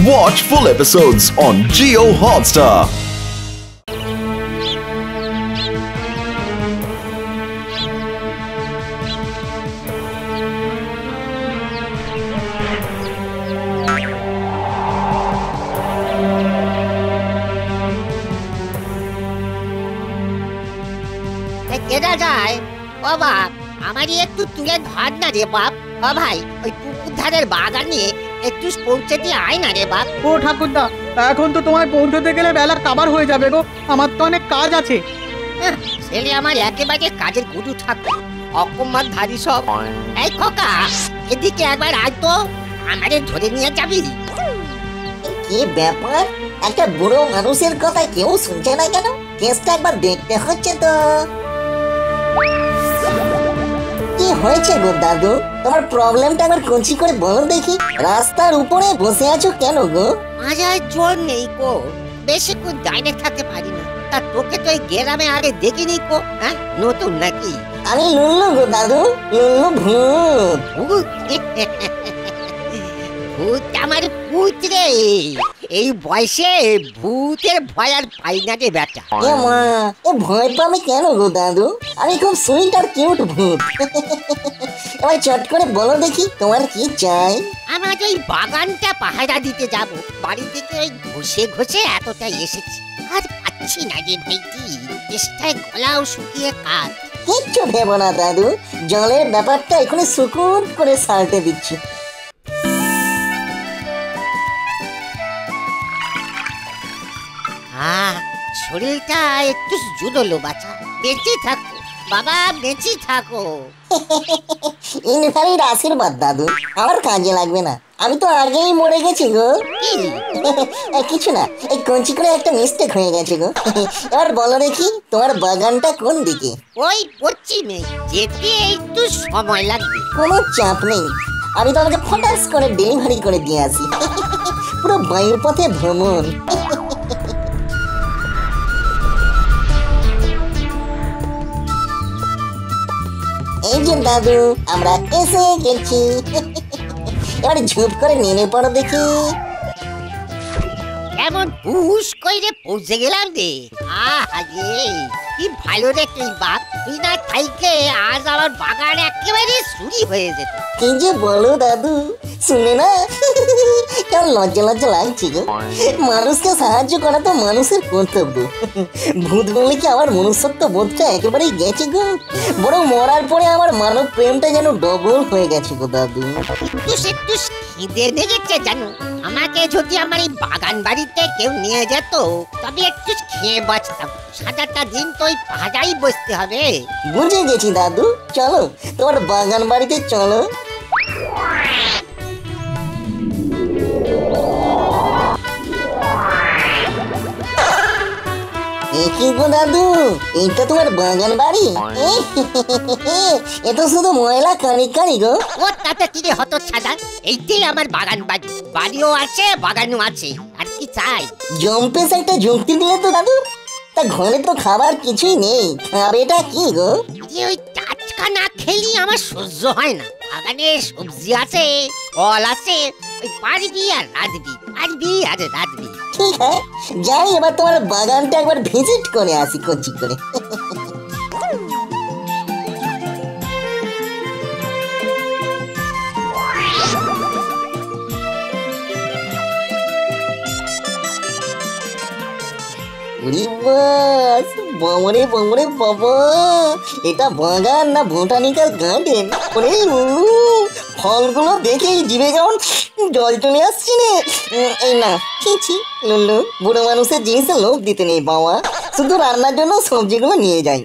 Watch full episodes on Jio Hotstar. কেনা যায় ও বাপ, আমারই একটু তুলে ধর না রে বাপ। ও ভাই, ওই পুকুর ধারের বাগানে একটু পৌঁছে দিয়ে আয় না রে বাপ। ও ঠাকুরদা, এখন তো তোমায় পৌঁছতে গেলে বেলা কাবার হয়ে যাবে গো। আমার তো অনেক কাজ আছে। ছেলে আমার একেবারে কাজের গুরু ঠাকুর, অকম্মার ধারি সব। এই খোকা, এদিকে একবার আয় তো, আমারে ধরে নিয়ে যাবি। কি ব্যাপার, একটা বুড়ো মানুষের কথা কেউ শুনছে না কেন? কেসটা একবার দেখতে হচ্ছে তো। কি হয়েছে গো দাদু, তোমার প্রবলেমটা একবার কঞ্চি করে বলো দেখি। রাস্তার উপরে বসে আছো কেন গো? মাজায় জোর নেই গো, বেশিক্ষণ দাঁড়িয়ে থাকতে পারি না। তা তোকে তো এই গ্রামে আগে দেখিনি গো। হ্যাঁ, নতুন নাকি? আমি লুল্লু গো দাদু, লুল্লু ভূত। ভূত? ভূত আমার ভূত রে। এই বয়সে ভূতের ভয় আর পাই না রে বেটা। এ মা, এ ভয় পাবে কেন গো দাদু? আমি খুব সুইট আর কিউট ভূত। এবার চট করে বলো দেখি তোমার কি চাই? আমার ওই বাগানটা পাহারা দিতে যাব। বাড়ি থেকে ওই ঘষে ঘষে এতটা এসেছি, আর পাচ্ছি না রে বেটি। চেষ্টায় গলাও শুকিয়ে কাঠ। কিচ্ছু ভেবো না দাদু, জলের ব্যাপারটা এখানে সুকুর করে সারতে দিচ্ছি। শরীরটা একটু জুড়লো বাচ্চা। বেঁচে থাকো বাবা, বেঁচে থাকো। ইনভালিড আশীর্বাদ দাদু, আমার কাজে লাগবে না। আমি তো আগেই মরে গেছি গো। কিছু না, এই কঞ্চি করে একটা মিস্টেক হয়ে গেছে গো। এবার বলো দেখি তোমার বাগানটা কোন দিকে? ওই পশ্চিমে, যেতে একটু সময় লাগবে। কোনো চাপ নেই, আমি তোমাকে ফটাস করে ডেলিভারি করে দিয়ে আসি। পুরো বায়ুর পথে ভ্রমণ। এই যে দাদু, আমরা এসে গেছি। এবার ঝুপ করে নেমে পড়ো দেখি। এমন হুশ কইরে পৌঁছে গেলাম রে। আগে কি ভালো রে তুই বাপ। তুই না থাইকে আজ আমার বাগান একেবারে চুরি হয়ে যেত। কি যে বলো দাদু, শুনে না কেমন লজ্জা লজ্জা লাগছে গো। মানুষকে সাহায্য করা তো মানুষের কর্তব্য। ভূত বলে কি আমার মনুষ্যত্ব বোধটা একেবারেই গেছে গো। বড় মরার পরে আমার মানব প্রেমটা যেন ডবল হয়ে গেছে গো দাদু। একটু খিদে লেগেছে জানো। আমাকে যদি আমার এই বাগান বাড়িতে কেউ নিয়ে যেত, তবে একটু খেয়ে বাঁচতাম। সারাটা দিন তো ওই পাহাড়াই বসতে হবে। বুঝে গেছি দাদু, চলো তোমার বাগান বাড়িতে চলো। কি গো দাদু, এইটা তোমার বাগান বাড়ি? এ তো শুধু ময়লা কানি কানি গো। ও তাতে কি হতো ছাড়া, এইটাই আমার বাগান বাড়ি। বাড়িও আছে, বাগানও আছে, আর কি চাই? জম্পেস একটা যুক্তি দিলে তো দাদু। তা ঘরে তো খাবার কিছুই নেই, খাবেটা কি গো? ওই টাটকা না খেলি আমার সহ্য হয় না। বাগানে সবজি আছে, ফল আছে, ওই পারবি আর রাঁধবি, পারবি আর রাঁধবি। ঠিক আছে, যাই এবার তোমার বাগানটা একবার ভিজিট করে আসি কচি করে। বাবারে বাবারে বাবা, এটা বাগান না বোটানিক্যাল গার্ডেন? ফলগুলো দেখেই জিভে কেমন জল চলে আসছে রে। এই না, ছি লুল্লু, বুড়ো মানুষের জিনিসে লোভ দিতে নেই বাবা, শুধু রান্নার জন্য সবজিগুলো নিয়ে যাই।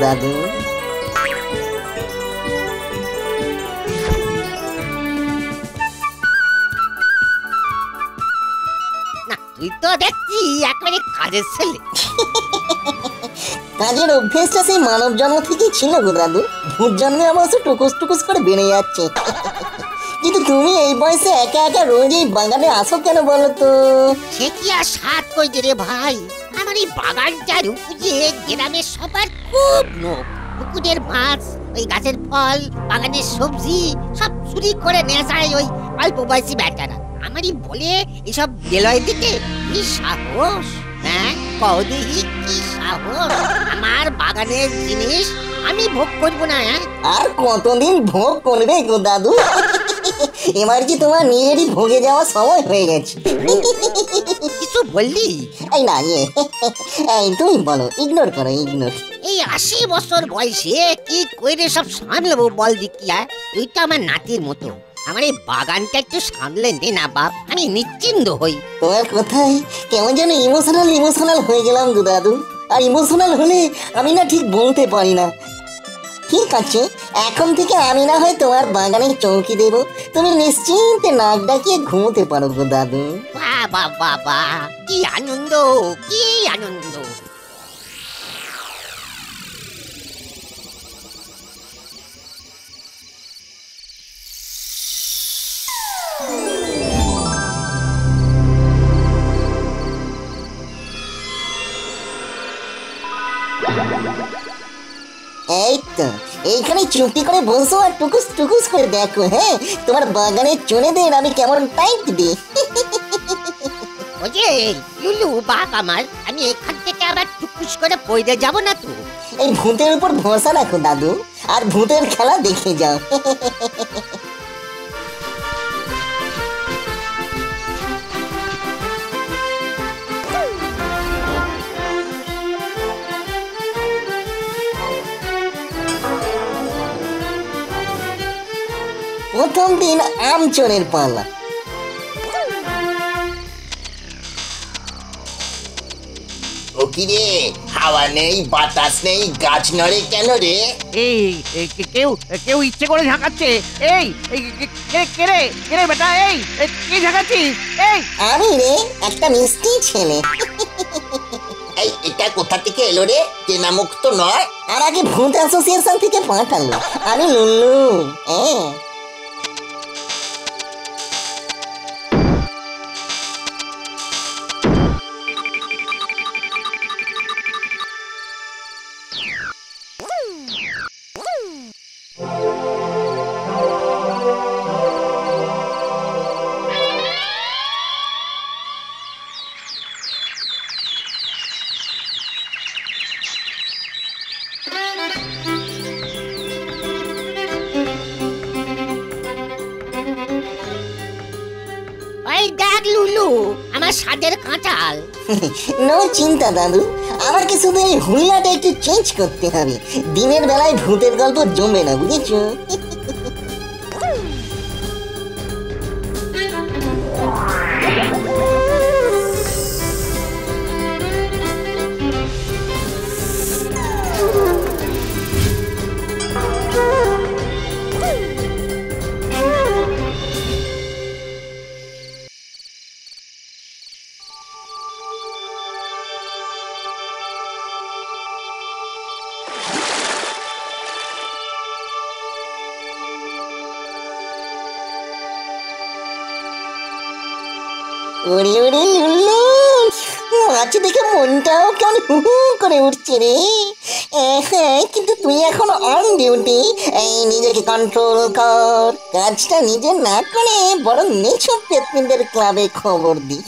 দাদু। না তুই তো দেখছি একেবারে কাজের ছেলে। কাজের অভ্যেসটা সেই মানব জন্ম থেকেই ছিল গো দাদু। ভূত জন্মে অবশ্য টুকুস টুকুস করে বেড়ে যাচ্ছে। কিন্তু তুমি এই বয়সে একা একা রোজ এই বাগানে আসো কেন বলো তো? সে কি আর সাত কইছে রে ভাই, আমার এই বাগানটার উপরে গ্রামের সবার খুব লোক। পুকুরের মাছ, ওই গাছের ফল, বাগানের সবজি সব চুরি করে নিয়ে যায় ওই অল্প বয়সী বেটারা। আমারই বলে এসব গেলয় দিতে কি সাহস? হ্যাঁ কও দেখি কি সাহস? আমার বাগানের জিনিস আমি ভোগ করবো না? হ্যাঁ আর কতদিন ভোগ করবে গো দাদু? এবার কি তোমার নিজেরই ভোগে যাওয়ার সময় হয়ে গেছে? কিছু বললি? এই না এই তুমি বলো, ইগনোর করো, ইগনোর। এই 80 বছর বয়সে কি কইরে সব সামলাবো বল দেখি? তুই তো আমার নাতির মতো, আমার এই বাগানটা একটু সামলে দে না বাপ, আমি নিশ্চিন্ত হই। তোমার কথাই কেমন যেন ইমোশনাল হয়ে গেলাম গো দাদু। আর ইমোশনাল হলে আমি না ঠিক বলতে পারি না। ঠিক আছে, এখন থেকে আমি না হয় তোমার বাগানে চৌকি দেব, তুমি নিশ্চিন্তে নাক ডাকিয়ে ঘুমোতে পারো গো দাদু। বাবা বাবা কি আনন্দ, কি আনন্দ! এই তো এইখানে চুপটি করে বসো আর টুকুস টুকুস করে দেখো। হ্যাঁ, তোমার বাগানের চুনেদের আমি কেমন টাইট দিই। ওরে লুলু বাপ আমার, আমি এখান থেকে আবার টুকুস করে পড়ে যাব না তো? এই ভূতের উপর ভরসা রাখো দাদু, আর ভূতের খেলা দেখে যাও। প্রথম দিন আম চোরের পালা। ও কি রে, হাওয়া নেই, বাতাস নেই, গাছ নড়ে কেন রে? এই কেউ ইচ্ছে করে ঝাঁকাচ্ছে। এই কে রে বেটা? এই কে ঝাঁকাচ্ছিস? এই আমি রে, একটা মিষ্টি ছেলে। এই এটা কোথা থেকে এলো রে? চেনা মুখ তো নয়। আর আগে ভূত অ্যাসোসিয়েশন থেকে পাঠালো। আমি লুল্লু। হ্যাঁ, ওই দেখ লুলু, আমার স্বাদের কাঁঠাল। নো চিন্তা দাদু, আমাকে শুধু এই হুইলাটা একটু চেঞ্জ করতে হবে। দিনের বেলায় ভূতের গল্প জমবে না, বুঝেছো? ওরে ওরে লুল্লু, মাছ দেখে মনটাও কেমন হু হু করে উঠছে রে। হ্যাঁ, কিন্তু তুই এখন অন ডিউটি, এই নিজেকে কন্ট্রোল কর। কাজটা নিজে না করে বরং নেছো পেতনিদের ক্লাবে খবর দি।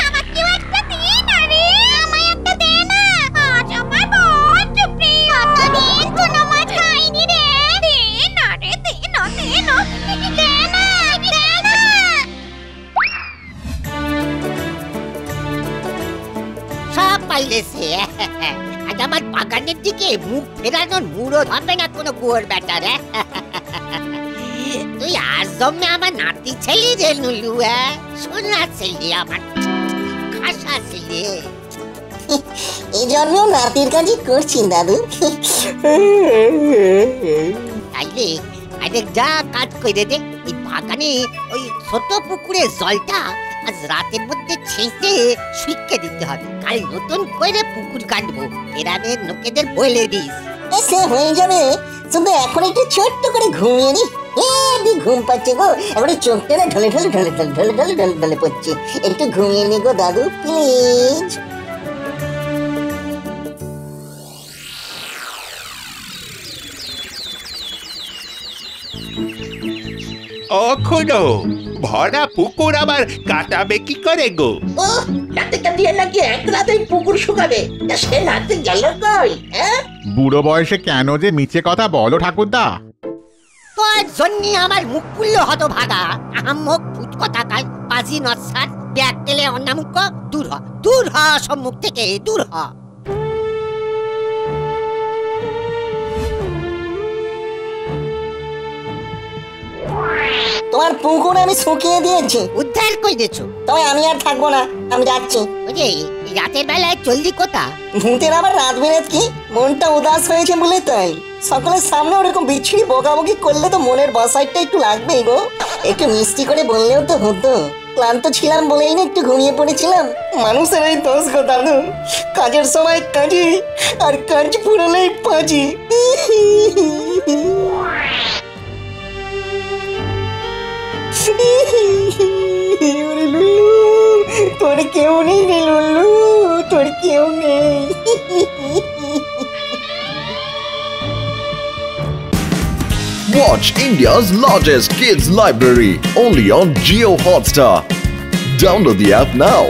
আমাকেও একটা দে না রে, আমায় একটা দে না, আজ আমার বড্ড প্রিয়। কতদিন কোনো মাছ খাইনি রে, দে না রে, দে না, দে সব পাইলেছে। আজ আমার বাগানের দিকে মুখ ফেরানোর মুড়ো ধরবে না কোনো কুয়োর ব্যাটার। তুই আজ জন্মে আমার নাতি ছেলে রে নুলু। সোনা ছেলে আমার, খাসা ছেলে। এই জন্মেও নাতির কাজই করছি দাদু। তাইলে আরে যা কাজ করে দে, এই বাগানে ওই ছোট পুকুরের জলটা আজ রাতের মধ্যে ছেঁচে শুইকে দিতে হবে। কাল নতুন করে পুকুর কাটবো, গ্রামের লোকেদের বলে দিস। সে হয়ে যাবে, শুধু এখন একটু ছোট্ট করে ঘুমিয়ে নি। ঘুম পাচ্ছে গো, এবারে চোখটা না ঢলে ঢলে ঢলে ঢলে ঢলে ঢলে ঢলে ঢলে পড়ছে। একটু ঘুমিয়ে নি গো দাদু প্লিজ। অখনো ভরা পুকুর আবার কাটাবে কি করে গো? ও নাতিটা দিয়ে নাকি এক রাতেই পুকুর শুকাবে, তা সে নাতি গেল কই? বুড়ো বয়সে কেন যে মিছে কথা বলো ঠাকুরদা? তোর জন্য আমার মুখ পুল্লো হতো ভাগা। আহাম্মক ভূত কথা কাল বাজি নসাদ ব্যাগ তেলে অন্নামুখ। দূর হ সম্মুখ থেকে, দূর হ। তোমার পুকুর আমি শুকিয়ে দিয়েছি, উদ্ধার কই দিয়েছো? তবে আমি আর থাকবো না, আমি যাচ্ছি। ওই রাতের বেলায় চললি কোথা? ভূতের আবার রাত বেরাত কি? মনটা উদাস হয়েছে বলে তাই। সকলের সামনে ওরকম বিচ্ছিরি বকাবকি করলে তো মনের বাসাইটা একটু লাগবেই গো। একটু মিষ্টি করে বললেও তো হতো। ক্লান্ত ছিলাম বলেই না একটু ঘুমিয়ে পড়েছিলাম। মানুষের এই দোষ গো দাদু, কাজের সময় কাজে আর কাজ পুরোলেই পাজি। তোর কেউ নেই রে লুল্লু, তোর কেউ নেই। Watch India's largest kids library only on Jio Hotstar. Download the app now.